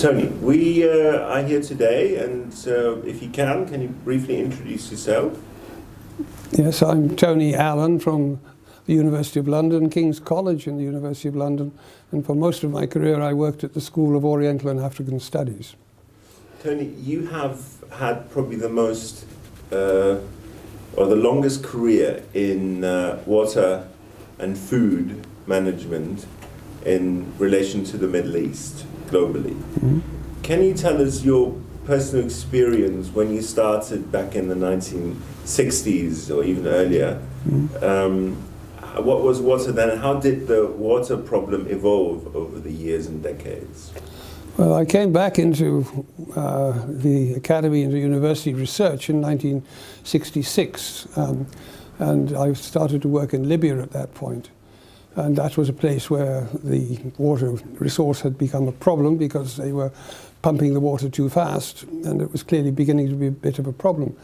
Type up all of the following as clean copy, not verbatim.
Tony, we are here today, and if you can you briefly introduce yourself? Yes, I'm Tony Allan from the University of London, King's College in the University of London, and for most of my career I worked at the School of Oriental and African Studies. Tony, you have had probably the most, or the longest career in water and food management in relation to the Middle East globally. Mm-hmm. Can you tell us your personal experience when you started back in the 1960s or even earlier? Mm-hmm. What was water then, and how did the water problem evolve over the years and decades? Well, I came back into the academy and the university research in 1966, and I started to work in Libya at that point. And that was a place where the water resource had become a problem because they were pumping the water too fast, and it was clearly beginning to be a bit of a problem.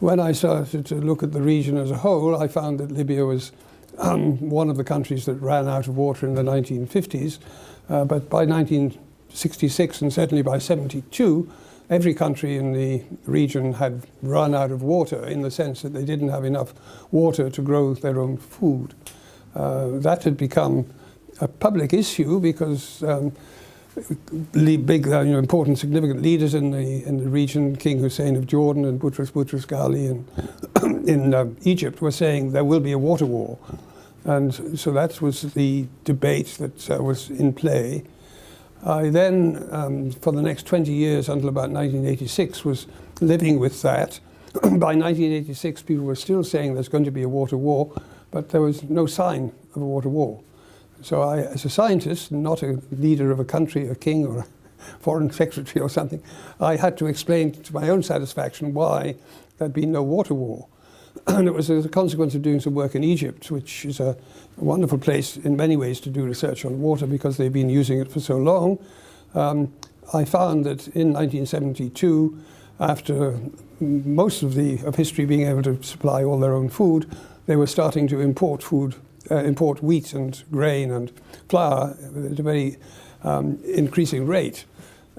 When I started to look at the region as a whole, I found that Libya was one of the countries that ran out of water in the 1950s, but by 1966 and certainly by 72, every country in the region had run out of water in the sense that they didn't have enough water to grow their own food. That had become a public issue because big, important, significant leaders in the region, King Hussein of Jordan and Boutros Ghali in Egypt, were saying there will be a water war, and so that was the debate that was in play. I then, for the next 20 years until about 1986, was living with that. By 1986, people were still saying there's going to be a water war, but there was no sign of a water war. So I, as a scientist, not a leader of a country, a king or a foreign secretary or something, I had to explain to my own satisfaction why there'd been no water war. And it was as a consequence of doing some work in Egypt, which is a wonderful place in many ways to do research on water because they've been using it for so long. I found that in 1972, after most of history being able to supply all their own food, they were starting to import wheat and grain and flour at a very increasing rate.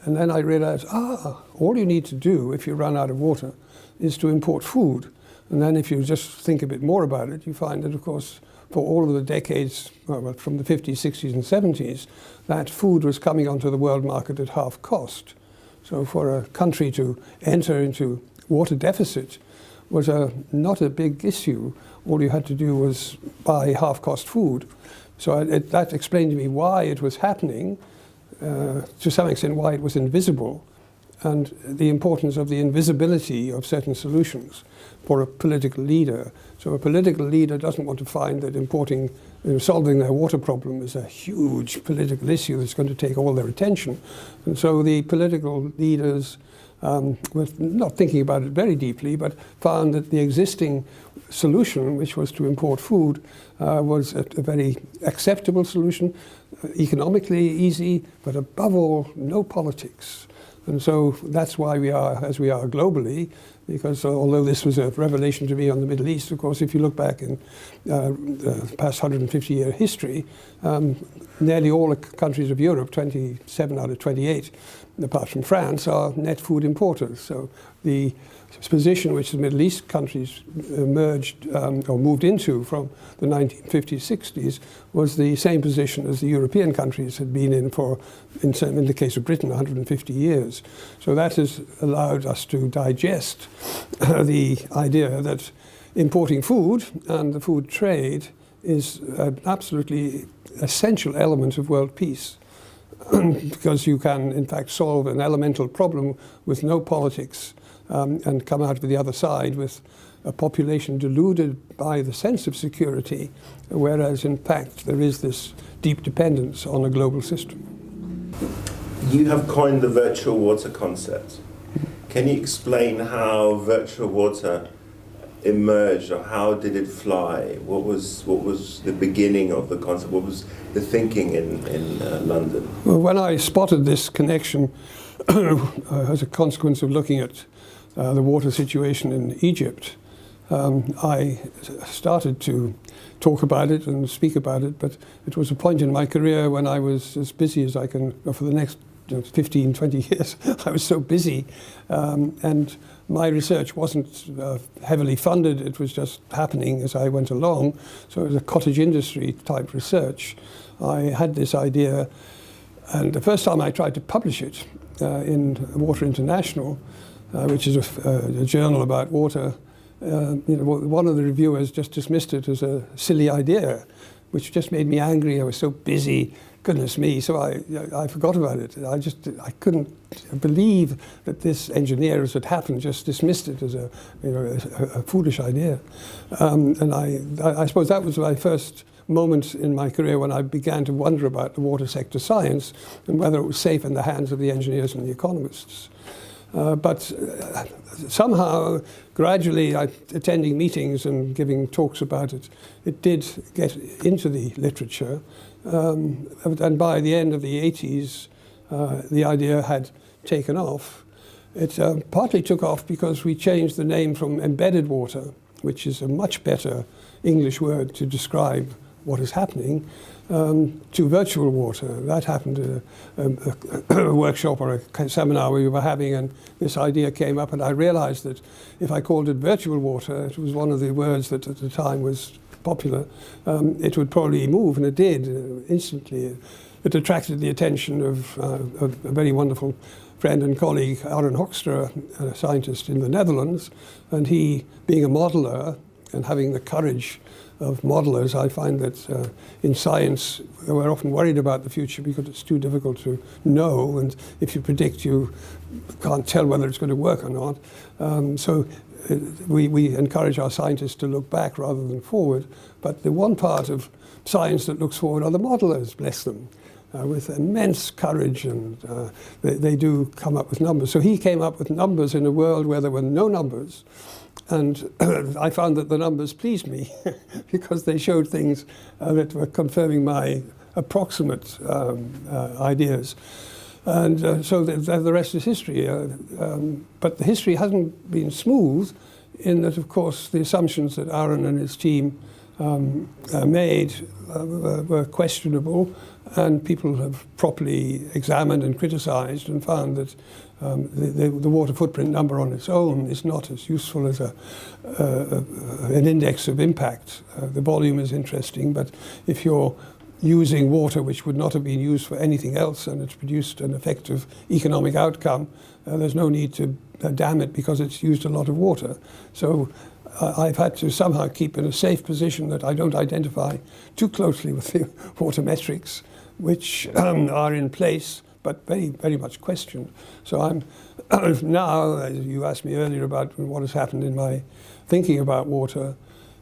And then I realized, all you need to do if you run out of water is to import food. And then if you just think a bit more about it, you find that, of course, for all of the decades, well, from the 50s, 60s and 70s, that food was coming onto the world market at half cost. So for a country to enter into water deficit was not a big issue. All you had to do was buy half-cost food. So that explained to me why it was happening, to some extent why it was invisible, and the importance of the invisibility of certain solutions for a political leader. So a political leader doesn't want to find that solving their water problem is a huge political issue that's going to take all their attention. And so the political leaders were not thinking about it very deeply, but found that the existing solution, which was to import food, was a very acceptable solution, economically easy, but above all, no politics. And so that's why we are as we are globally, because although this was a revelation to me on the Middle East, of course, if you look back in the past 150-year history, nearly all the countries of Europe, 27 out of 28, apart from France, are net food importers. So the position which the Middle East countries emerged or moved into from the 1950s, 60s was the same position as the European countries had been in for, in the case of Britain, 150 years. So that has allowed us to digest the idea that importing food and the food trade is an absolutely essential element of world peace. Because you can, in fact, solve an elemental problem with no politics and come out of the other side with a population deluded by the sense of security, whereas, in fact, there is this deep dependence on a global system. You have coined the virtual water concept. Can you explain how virtual water emerged, or how did it fly? What was the beginning of the concept? What was the thinking in London? Well, when I spotted this connection as a consequence of looking at the water situation in Egypt, I started to talk about it and speak about it, but it was a point in my career when I was as busy as I can, for the next 15, 20 years, I was so busy. And my research wasn't heavily funded. It was just happening as I went along. So it was a cottage industry type research. I had this idea, and the first time I tried to publish it in Water International, which is a journal about water, one of the reviewers just dismissed it as a silly idea, which just made me angry. I was so busy, goodness me, so I forgot about it. I couldn't believe that this engineer, as it happened, just dismissed it as a foolish idea. And I suppose that was my first moment in my career when I began to wonder about the water sector science and whether it was safe in the hands of the engineers and the economists. But somehow, gradually, attending meetings and giving talks about it, it did get into the literature. And by the end of the 80s, the idea had taken off. It partly took off because we changed the name from embedded water, which is a much better English word to describe what is happening, to virtual water. That happened at a workshop or a seminar we were having, and this idea came up, and I realized that if I called it virtual water, it was one of the words that at the time was popular, it would probably move, and it did instantly. It attracted the attention of a very wonderful friend and colleague, Aaron Hoekstra, a scientist in the Netherlands, and he, being a modeler and having the courage of modelers, I find that in science we're often worried about the future because it's too difficult to know, and if you predict, you can't tell whether it's going to work or not. So we encourage our scientists to look back rather than forward. But the one part of science that looks forward are the modelers, bless them, with immense courage, and they do come up with numbers. So he came up with numbers in a world where there were no numbers. And I found that the numbers pleased me because they showed things that were confirming my approximate ideas. And so the rest is history. But the history hasn't been smooth in that, of course, the assumptions that Aaron and his team made were questionable, and people have properly examined and criticized and found that the water footprint number on its own is not as useful as an index of impact. The volume is interesting, but if you're using water which would not have been used for anything else and it's produced an effective economic outcome, there's no need to dam it because it's used a lot of water. So I've had to somehow keep in a safe position that I don't identify too closely with the water metrics, which are in place but very, very much questioned. So I'm now, as you asked me earlier about what has happened in my thinking about water,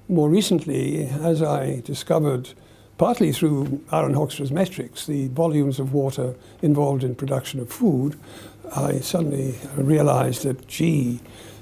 more recently, as I discovered, partly through Aaron Hoekstra's metrics, the volumes of water involved in production of food, I suddenly realized that,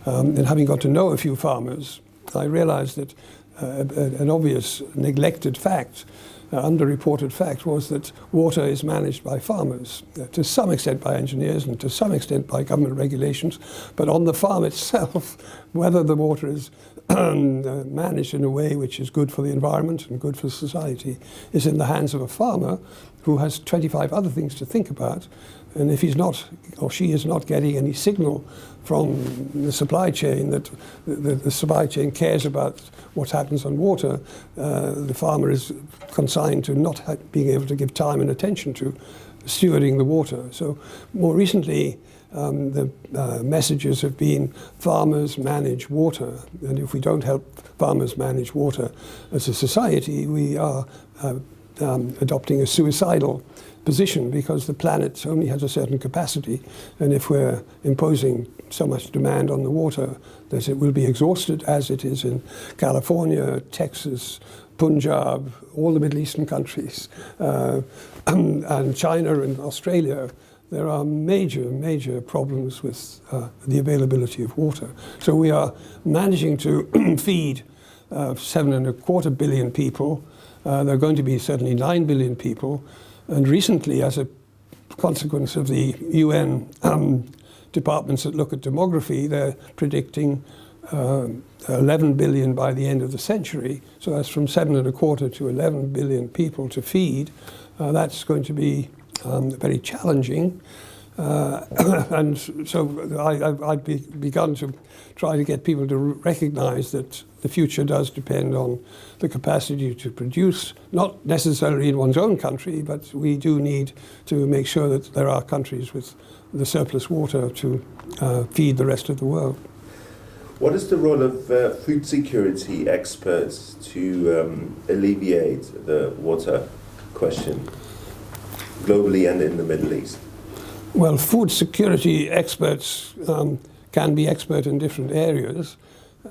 and having got to know a few farmers, I realized that an obvious neglected fact, underreported fact, was that water is managed by farmers, to some extent by engineers and to some extent by government regulations, but on the farm itself, whether the water is managed in a way which is good for the environment and good for society is in the hands of a farmer who has 25 other things to think about. And if he's not, or she is not getting any signal from the supply chain that the supply chain cares about what happens on water, the farmer is consigned to not being able to give time and attention to stewarding the water. So more recently, the messages have been farmers manage water, and if we don't help farmers manage water as a society, we are adopting a suicidal position because the planet only has a certain capacity, and if we're imposing so much demand on the water that it will be exhausted, as it is in California, Texas, Punjab, all the Middle Eastern countries, and China and Australia, there are major, major problems with the availability of water. So we are managing to feed 7.25 billion people. There are going to be certainly 9 billion people. And recently, as a consequence of the UN departments that look at demography, they're predicting 11 billion by the end of the century. So that's from 7.25 to 11 billion people to feed. That's going to be very challenging. And so I'd begun to try to get people to recognize that the future does depend on the capacity to produce, not necessarily in one's own country, but we do need to make sure that there are countries with the surplus water to feed the rest of the world. What is the role of food security experts to alleviate the water question globally and in the Middle East? Well, food security experts can be expert in different areas.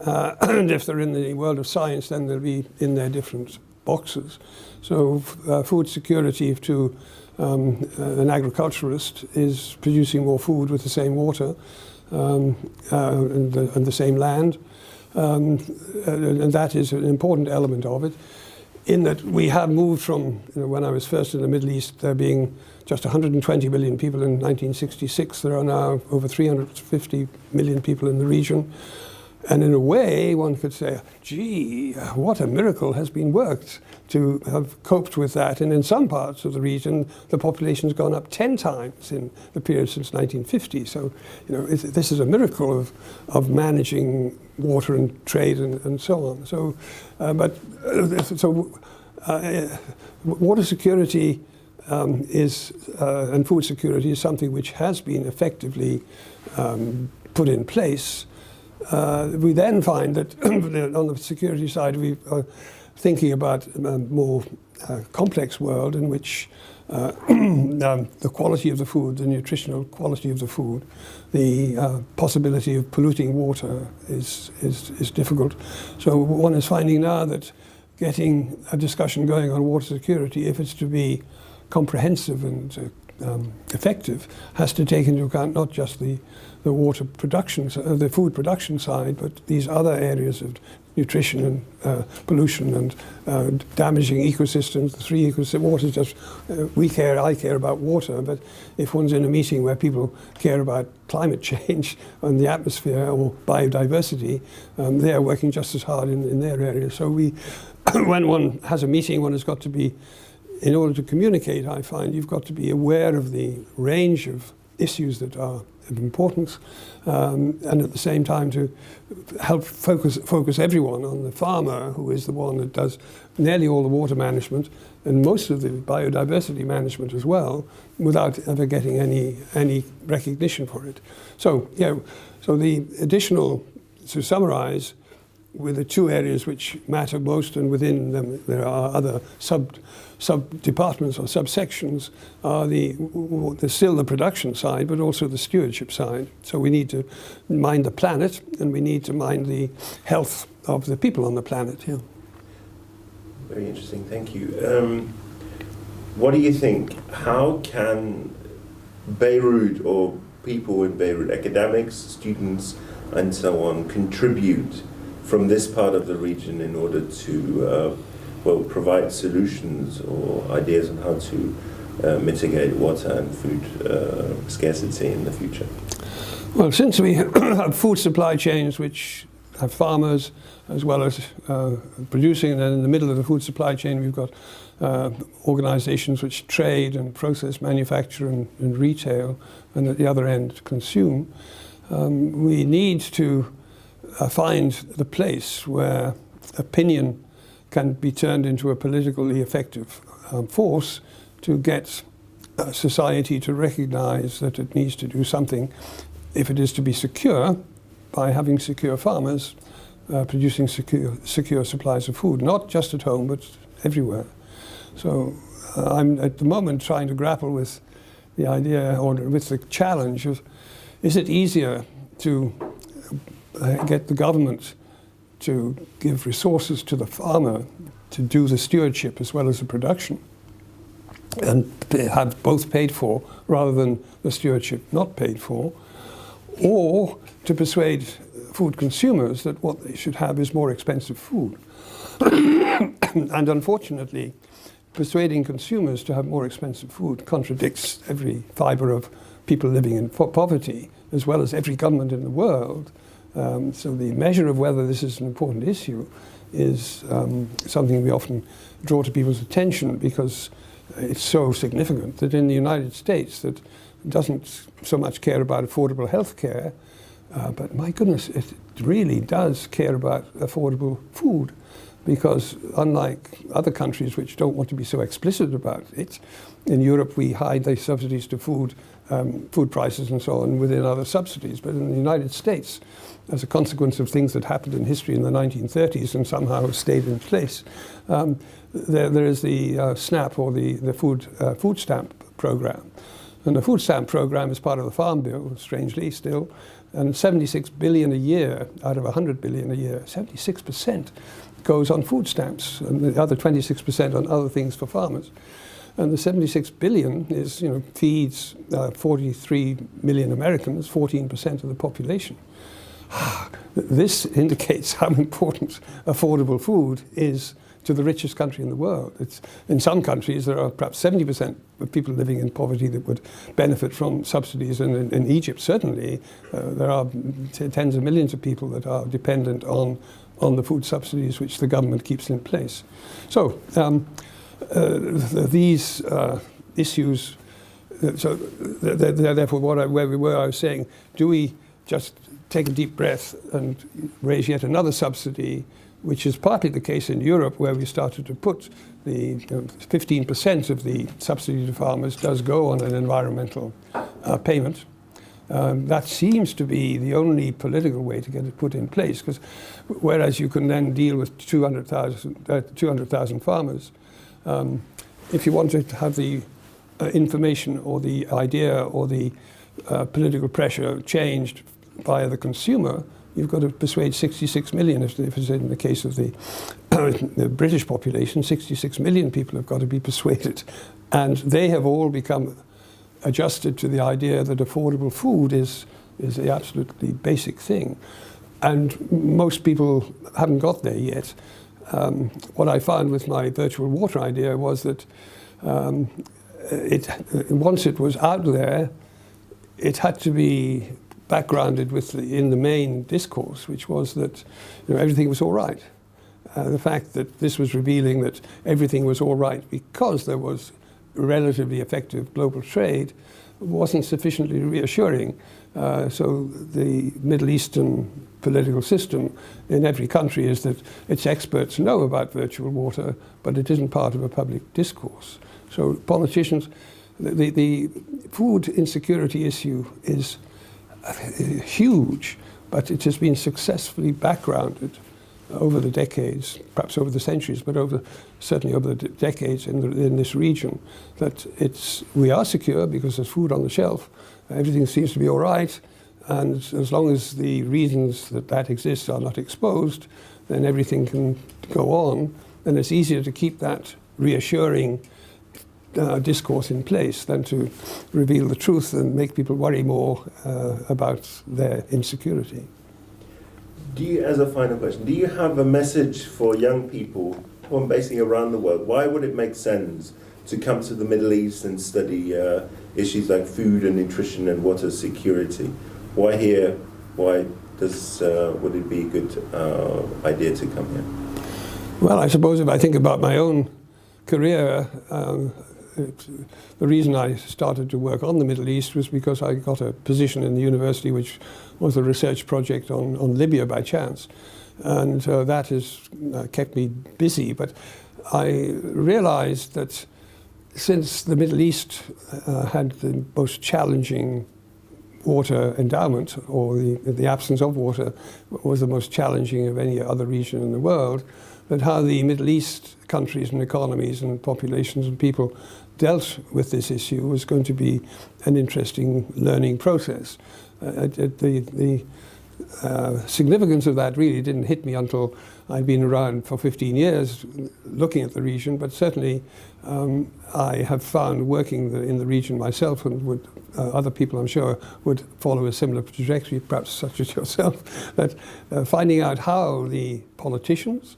And if they're in the world of science, then they'll be in their different boxes. So food security to an agriculturalist is producing more food with the same water and the same land. And that is an important element of it, in that we have moved from, when I was first in the Middle East, there being just 120 million people in 1966. There are now over 350 million people in the region. And in a way, one could say, gee, what a miracle has been worked to have coped with that. And in some parts of the region, the population has gone up 10 times in the period since 1950. So, this is a miracle of managing water and trade and so on. So, water security and food security is something which has been effectively put in place. We then find that on the security side, we are thinking about a more complex world in which the quality of the food, the nutritional quality of the food, the possibility of polluting water is difficult. So one is finding now that getting a discussion going on water security, if it's to be comprehensive and effective, has to take into account not just the water production, the food production side, but these other areas of nutrition and pollution and damaging ecosystems. The three ecosystems. Water is just I care about water, but if one's in a meeting where people care about climate change and the atmosphere or biodiversity, they are working just as hard in their area. So when one has a meeting, one has got to be, in order to communicate, I find you've got to be aware of the range of issues that are of importance, and at the same time to help focus everyone on the farmer, who is the one that does nearly all the water management and most of the biodiversity management as well, without ever getting any recognition for it. So the additional, to summarize, with the two areas which matter most, and within them there are other sub-departments or subsections, are still the production side, but also the stewardship side. So we need to mind the planet, and we need to mind the health of the people on the planet. Yeah. Very interesting, thank you. What do you think? How can Beirut, or people in Beirut, academics, students, and so on, contribute from this part of the region in order to provide solutions or ideas on how to mitigate water and food scarcity in the future? Well, since we have food supply chains which have farmers as well as producing, and then in the middle of the food supply chain we've got organizations which trade and process, manufacture and retail, and at the other end consume, we need to find the place where opinion can be turned into a politically effective force to get society to recognize that it needs to do something, if it is to be secure, by having secure farmers producing secure supplies of food, not just at home but everywhere. So I'm at the moment trying to grapple with the idea, or with the challenge of, is it easier to get the government to give resources to the farmer to do the stewardship as well as the production, and have both paid for rather than the stewardship not paid for, or to persuade food consumers that what they should have is more expensive food. And unfortunately, persuading consumers to have more expensive food contradicts every fibre of people living in poverty, as well as every government in the world. So the measure of whether this is an important issue is something we often draw to people's attention, because it's so significant that in the United States that doesn't so much care about affordable health care, but my goodness, it really does care about affordable food, because unlike other countries which don't want to be so explicit about it, in Europe we hide the subsidies to food, food prices and so on within other subsidies. But in the United States, as a consequence of things that happened in history in the 1930s and somehow stayed in place, there is the SNAP, or the food stamp program. And the food stamp program is part of the Farm Bill, strangely still, and 76 billion a year out of 100 billion a year, 76% goes on food stamps, and the other 26% on other things for farmers. And the 76 billion is, feeds 43 million Americans, 14% of the population. This indicates how important affordable food is to the richest country in the world. In some countries, there are perhaps 70% of people living in poverty that would benefit from subsidies. And in Egypt, certainly, there are tens of millions of people that are dependent on the food subsidies which the government keeps in place. So these issues, therefore, where we were, I was saying, do we just take a deep breath and raise yet another subsidy, which is partly the case in Europe, where we started to put the 15% of the subsidy to farmers does go on an environmental payment. That seems to be the only political way to get it put in place, because whereas you can then deal with 200,000 farmers, if you want to have the information or the idea or the political pressure changed via the consumer, you've got to persuade 66 million, if it's in the case of the British population, 66 million people have got to be persuaded. And they have all become adjusted to the idea that affordable food is the absolutely basic thing. And most people haven't got there yet. What I found with my virtual water idea was that once it was out there, it had to be backgrounded in the main discourse, which was that everything was all right. The fact that this was revealing that everything was all right because there was relatively effective global trade wasn't sufficiently reassuring. So the Middle Eastern political system in every country is that its experts know about virtual water, but it isn't part of a public discourse. So politicians, the food insecurity issue is huge, but it has been successfully backgrounded over the decades, perhaps over the centuries, but certainly over the decades in this region, that we are secure because there's food on the shelf, everything seems to be all right, and as long as the reasons that exists are not exposed, then everything can go on, and it's easier to keep that reassuring discourse in place than to reveal the truth and make people worry more about their insecurity. As a final question, do you have a message for young people who are basically around the world? Why would it make sense to come to the Middle East and study issues like food and nutrition and water security? Why here? Why would it be a good idea to come here? Well, I suppose if I think about my own career, the reason I started to work on the Middle East was because I got a position in the university which was a research project on Libya by chance. And that has kept me busy. But I realized that since the Middle East had the most challenging water endowment, or the absence of water was the most challenging of any other region in the world, that how the Middle East countries and economies and populations and people dealt with this issue was going to be an interesting learning process. The significance of that really didn't hit me until I'd been around for 15 years looking at the region, but certainly I have found working in the region myself, and other people I'm sure would follow a similar trajectory, perhaps such as yourself, that finding out how the politicians,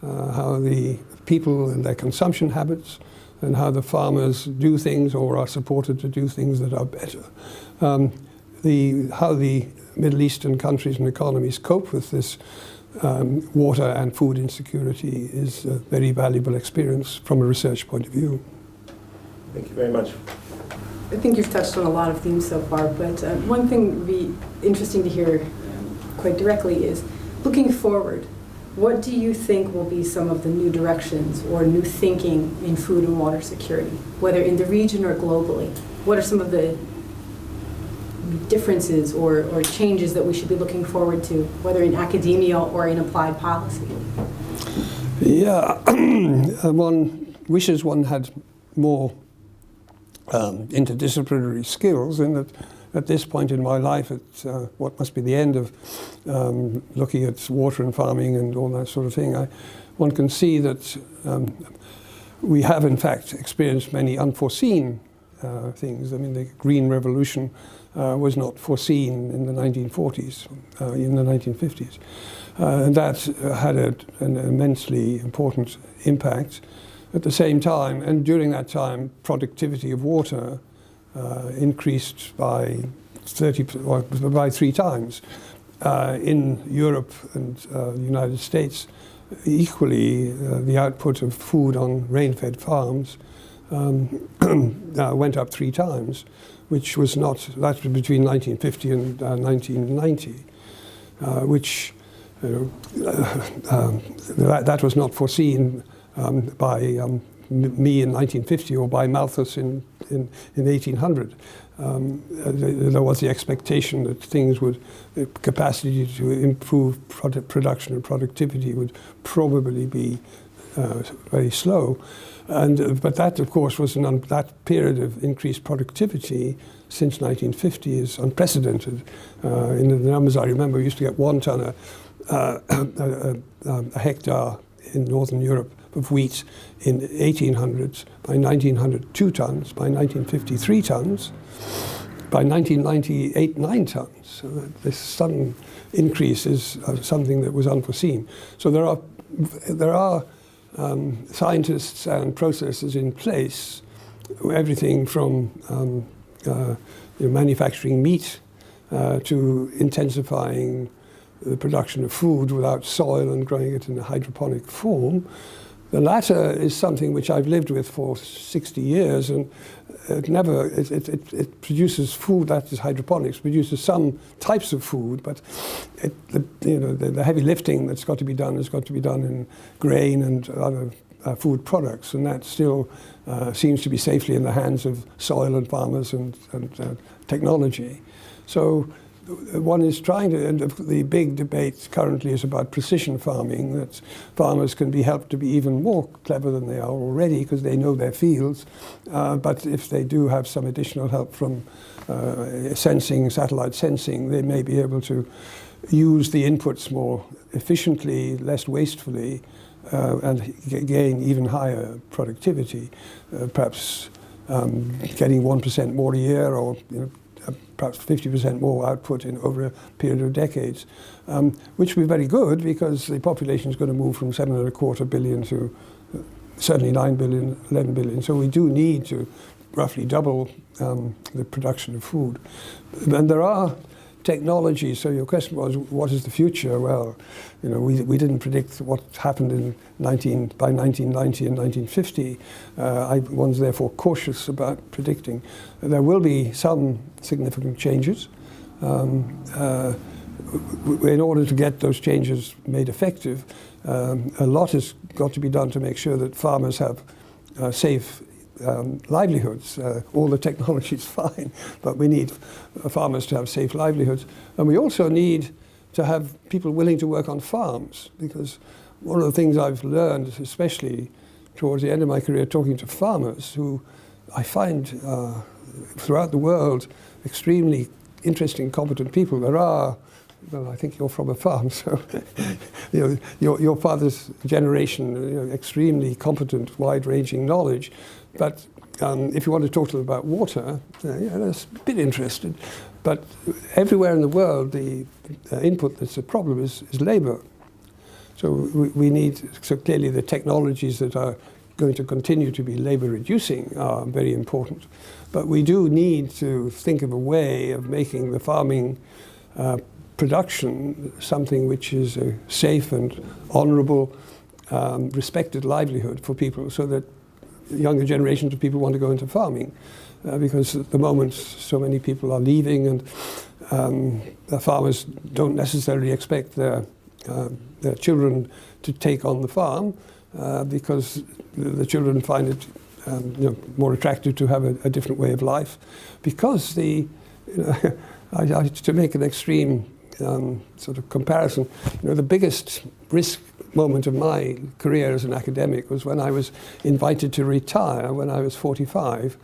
how the people and their consumption habits, and how the farmers do things or are supported to do things that are better. How the Middle Eastern countries and economies cope with this water and food insecurity is a very valuable experience from a research point of view. Thank you very much. I think you've touched on a lot of themes so far, but one thing would be interesting to hear quite directly is, looking forward, what do you think will be some of the new directions or new thinking in food and water security, whether in the region or globally? What are some of the differences or changes that we should be looking forward to, whether in academia or in applied policy? Yeah, one wishes one had more interdisciplinary skills, and that at this point in my life, at what must be the end of looking at water and farming and all that sort of thing, one can see that we have in fact experienced many unforeseen things. I mean, the Green Revolution was not foreseen in the 1940s, in the 1950s. And that had an immensely important impact. At the same time, and during that time, productivity of water increased by 3 times. In Europe and the United States, equally, the output of food on rain-fed farms went up 3 times, which was not, that was between 1950 and 1990, which that was not foreseen by me in 1950 or by Malthus in 1800. There was the expectation that things would, the capacity to improve production and productivity would probably be very slow. But that, of course, was that period of increased productivity since 1950 is unprecedented. In the numbers I remember, we used to get 1 ton a hectare in Northern Europe of wheat in 1800s. By 1900, 2 tons. By 1950, 3 tons. By 1998, 9 tons. So this sudden increase is something that was unforeseen. So there are scientists and processes in place, everything from manufacturing meat to intensifying the production of food without soil and growing it in a hydroponic form. The latter is something which I've lived with for 60 years, and it produces food that is hydroponics, produces some types of food, but the heavy lifting that's got to be done has got to be done in grain and other food products, and that still seems to be safely in the hands of soil and farmers and technology. So one is trying to, and the big debate currently is about precision farming, that farmers can be helped to be even more clever than they are already because they know their fields, but if they do have some additional help from sensing, satellite sensing, they may be able to use the inputs more efficiently, less wastefully, and gain even higher productivity, perhaps getting 1% more a year, or perhaps 50% more output over a period of decades, which would be very good because the population is going to move from 7.25 billion to certainly 9 billion, 11 billion. So we do need to roughly double the production of food. And there are technologies. So your question was, what is the future? Well, we didn't predict what happened by 1990 and 1950. One's therefore cautious about predicting. There will be some significant changes. In order to get those changes made effective, a lot has got to be done to make sure that farmers have safe livelihoods. All the technology is fine, but we need farmers to have safe livelihoods. And we also need to have people willing to work on farms, because one of the things I've learned, especially towards the end of my career, talking to farmers, who I find throughout the world extremely interesting, competent people. There are, well, I think you're from a farm, so your father's generation, extremely competent, wide-ranging knowledge. But if you want to talk to them about water, they're a bit interested. But everywhere in the world, the input that's a problem is labor. So we need, so clearly the technologies that are going to continue to be labor reducing are very important. But we do need to think of a way of making the farming production something which is a safe and honorable, respected livelihood for people, so that younger generations of people want to go into farming. because at the moment so many people are leaving, and the farmers don't necessarily expect their children to take on the farm because the children find it more attractive to have a different way of life. Because to make an extreme sort of comparison, the biggest risk moment of my career as an academic was when I was invited to retire when I was 45.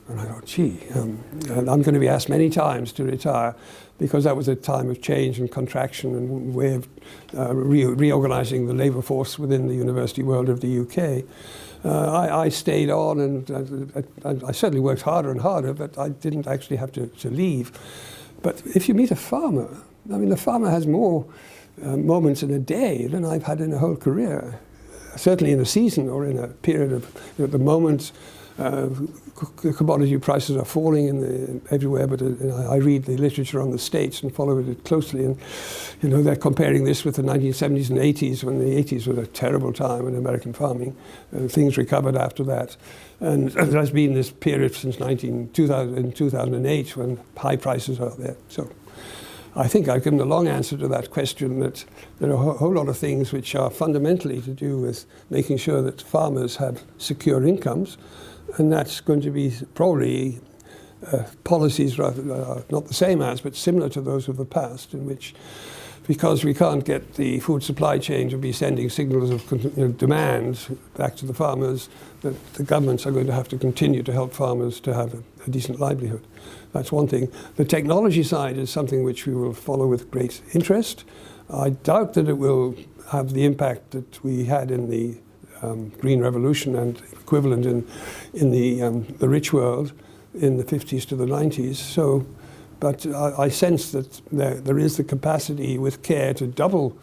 And I thought, gee, and I'm going to be asked many times to retire, because that was a time of change and contraction and way of reorganizing the labor force within the university world of the UK. I stayed on, and I certainly worked harder and harder, but I didn't actually have to leave. But if you meet a farmer, I mean, the farmer has more moments in a day than I've had in a whole career. Certainly in a season or in a period of the moment. Commodity prices are falling everywhere, but I read the literature on the States and follow it closely, and they're comparing this with the 1970s and 80s, when the 80s was a terrible time in American farming. Things recovered after that, and there's been this period since 2008 when high prices are there. So I think I've given a long answer to that question, that there are a whole lot of things which are fundamentally to do with making sure that farmers have secure incomes. And that's going to be probably policies rather not the same as, but similar to those of the past, in which, because we can't get the food supply chain to be sending signals of demand back to the farmers, that the governments are going to have to continue to help farmers to have a decent livelihood. That's one thing. The technology side is something which we will follow with great interest. I doubt that it will have the impact that we had in the Green Revolution and equivalent in the rich world in the 50s to the 90s. So, but I sense that there is the capacity with care to double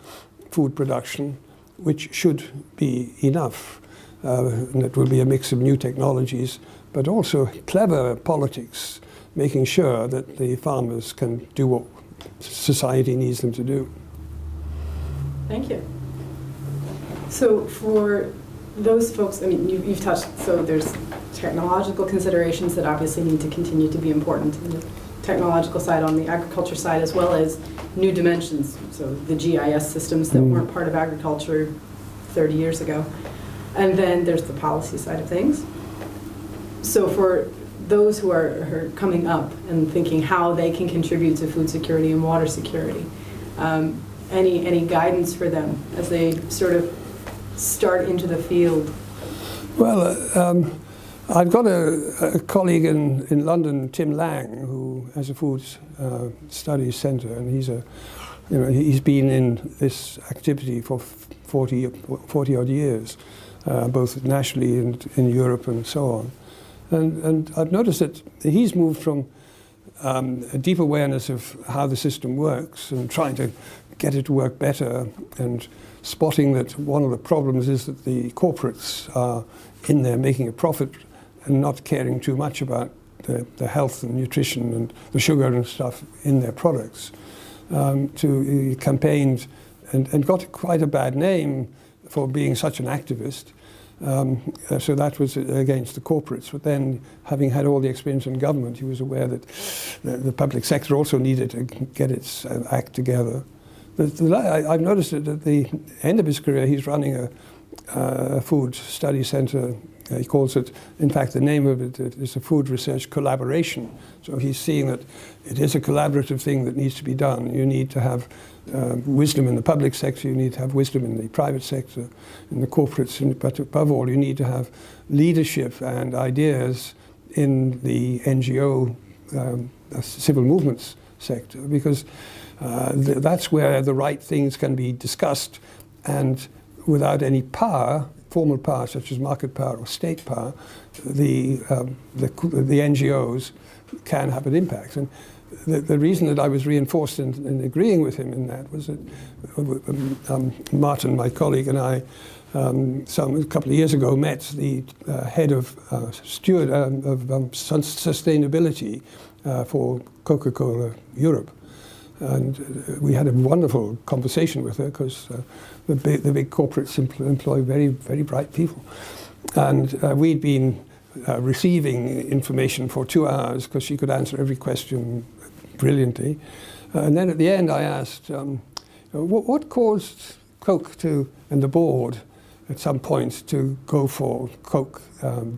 food production, which should be enough. And it will be a mix of new technologies, but also clever politics, making sure that the farmers can do what society needs them to do. Thank you. So for those folks, I mean, you've touched, so there's technological considerations that obviously need to continue to be important in the technological side, on the agriculture side, as well as new dimensions, so the GIS systems that weren't part of agriculture 30 years ago. And then there's the policy side of things. So for those who are coming up and thinking how they can contribute to food security and water security, any guidance for them as they sort of start into the field? Well, I've got a colleague in London, Tim Lang, who has a food studies centre, and he's been in this activity for 40 odd years, both nationally and in Europe and so on. And I've noticed that he's moved from a deep awareness of how the system works and trying to get it to work better, and spotting that one of the problems is that the corporates are in there making a profit and not caring too much about the health and nutrition and the sugar and stuff in their products. He campaigned and got quite a bad name for being such an activist. So that was against the corporates. But then, having had all the experience in government, he was aware that the public sector also needed to get its act together. I've noticed that at the end of his career, he's running a food study centre. He calls it, in fact, the name of it is a food research collaboration. So he's seeing that it is a collaborative thing that needs to be done. You need to have wisdom in the public sector, you need to have wisdom in the private sector, in the corporates, but above all, you need to have leadership and ideas in the NGO, civil movements sector, because that's where the right things can be discussed, and without any power, formal power such as market power or state power, the NGOs can have an impact. And the reason that I was reinforced in agreeing with him in that was that Martin, my colleague, and I, a couple of years ago, met the head of sustainability for Coca-Cola Europe. And we had a wonderful conversation with her, because the big corporates employ very, very bright people. And we'd been receiving information for 2 hours because she could answer every question brilliantly. And then at the end I asked, what caused Coke and the board at some point to go for Coke,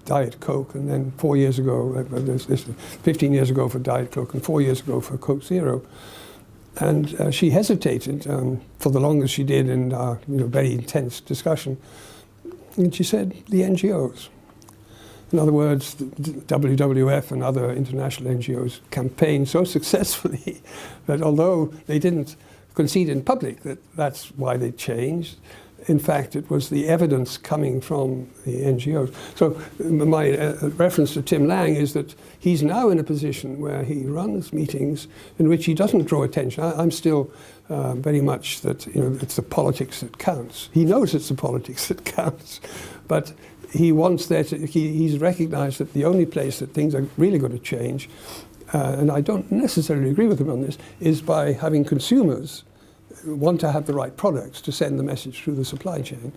Diet Coke, and then 4 years ago, 15 years ago for Diet Coke, and 4 years ago for Coke Zero. And she hesitated for the longest she did in our very intense discussion. And she said, the NGOs. In other words, the WWF and other international NGOs campaigned so successfully that although they didn't concede in public that that's why they changed, in fact, it was the evidence coming from the NGOs. So my reference to Tim Lang is that he's now in a position where he runs meetings in which he doesn't draw attention. I'm still very much that it's the politics that counts. He knows it's the politics that counts, but he wants that. He's recognized that the only place that things are really going to change, and I don't necessarily agree with him on this, is by having consumers want to have the right products to send the message through the supply chain.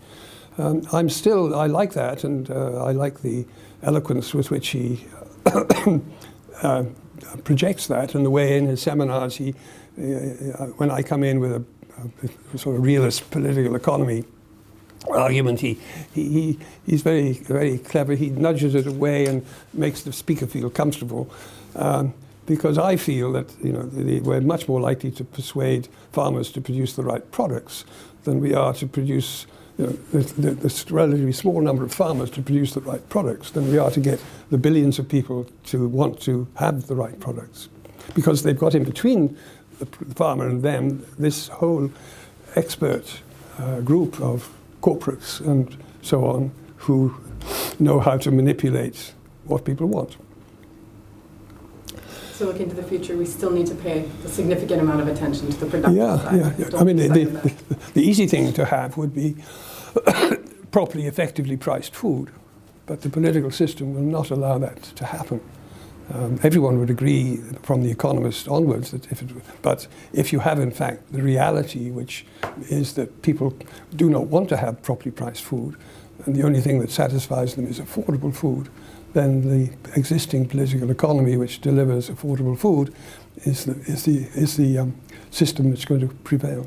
I like that, and I like the eloquence with which he projects that, and the way in his seminars when I come in with a sort of realist political economy argument, he's very, very clever. He nudges it away and makes the speaker feel comfortable. Because I feel that we're much more likely to persuade farmers to produce the right products than we are to produce the relatively small number of farmers to produce the right products than we are to get the billions of people to want to have the right products. Because they've got in between the farmer and them this whole expert group of corporates and so on who know how to manipulate what people want. So looking to the future, we still need to pay a significant amount of attention to the production side. Yeah. I mean, the easy thing to have would be properly, effectively priced food, but the political system will not allow that to happen. Everyone would agree, from the economist onwards, that if you have, in fact, the reality, which is that people do not want to have properly priced food, and the only thing that satisfies them is affordable food, then the existing political economy, which delivers affordable food, is the system that's going to prevail.